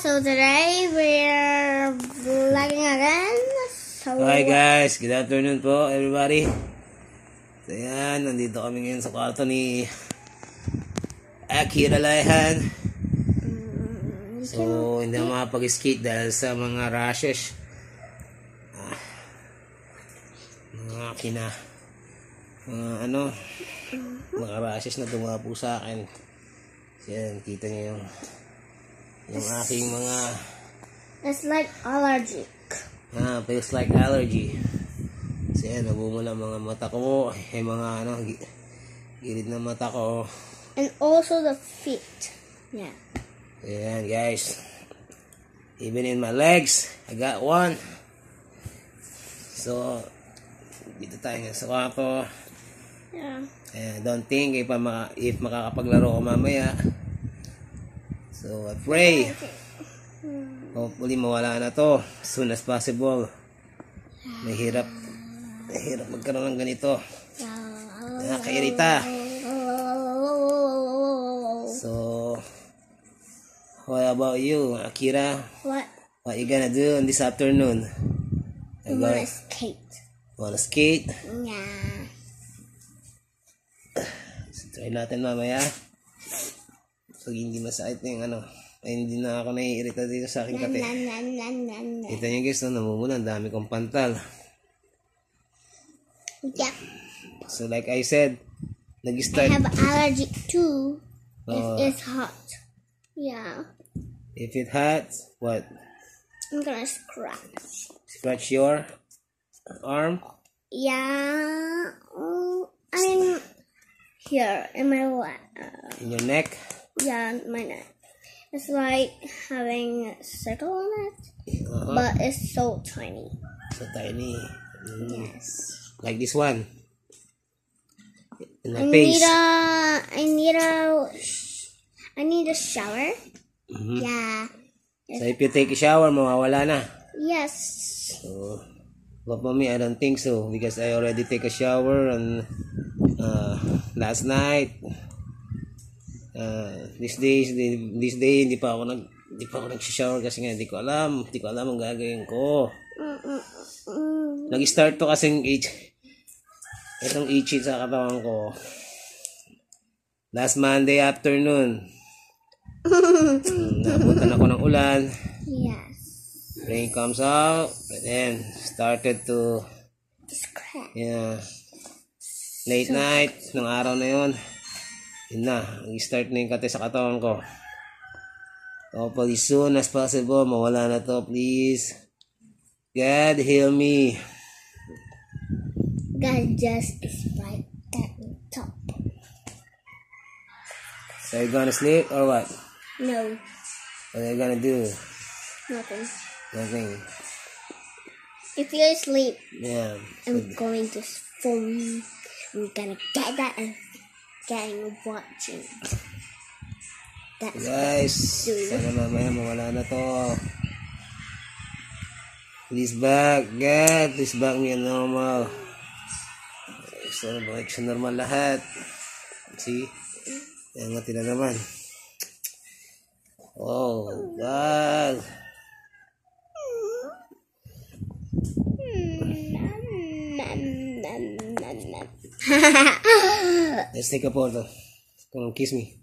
So today we're vlogging again. So hi guys, good afternoon po everybody. So yan, nandito kami ngayon sa kwarto ni Akira Laihan. So hindi na makapag-skate dahil sa mga rashes. Mga rashes na dumapo sa akin. So yan, kita niyo yung aking mga... It's like allergic. Feels like allergy. So yan, nabumula mga mata ko. Mga gilid ng mata ko. And also the feet. Yeah. Ayan guys. Even in my legs, I got one. So, dito tayo sa kwarto. Yeah. Don't think if makakapaglaro ko mamaya. So, I pray. Hopefully mawala na to as soon as possible. Mahirap magkaroon ng ganito. Nakakairita. So, what about you, Akira? What you gonna do on this afternoon? I wanna skate. Wanna skate? Yeah. So, try natin mamaya. So, hindi masakit yung hindi na ako naiirita dito sa aking kate. Kita nyo guys, namumula. Ang dami kong pantal. Yeah. So, like I said, nag-start. I have allergic too. If it's hot. Yeah. If it hot, what? I'm gonna scratch. Scratch your arm? Yeah. I mean, here in my in your neck? Yeah, my neck. It's like having a circle on it, but it's so tiny. So tiny. Yes. Like this one. In my I face. need a shower. Yeah. So if you take a shower, mawawala na. Yes. So, but for me, I don't think so because I already take a shower and last night. This day hindi pa ako nag-shower kasi nga hindi ko alam ang gagawin ko. Nag-start to kasing itong itchy sa katawan ko last Monday afternoon. Naabutan ako ng ulan. Yes. Rain comes out and then started to scratch. Yeah. Late night ng araw na yun. Yun na, nag-start na yung kate sa katawan ko. Hopefully soon as possible, mawala na to, please. God heal me. God just is right at the top. So you gonna sleep or what? No. What are you gonna do? Nothing. Nothing. If you sleep, Yeah. I'm going to phone. I'm gonna get that and watching. That's guys, sana mamaya mawala na to. Please back, God, please back me on normal. So, balik sa normal lahat. See? Yan nga tila naman. Oh, God. Let's take a photo. Come on, kiss me.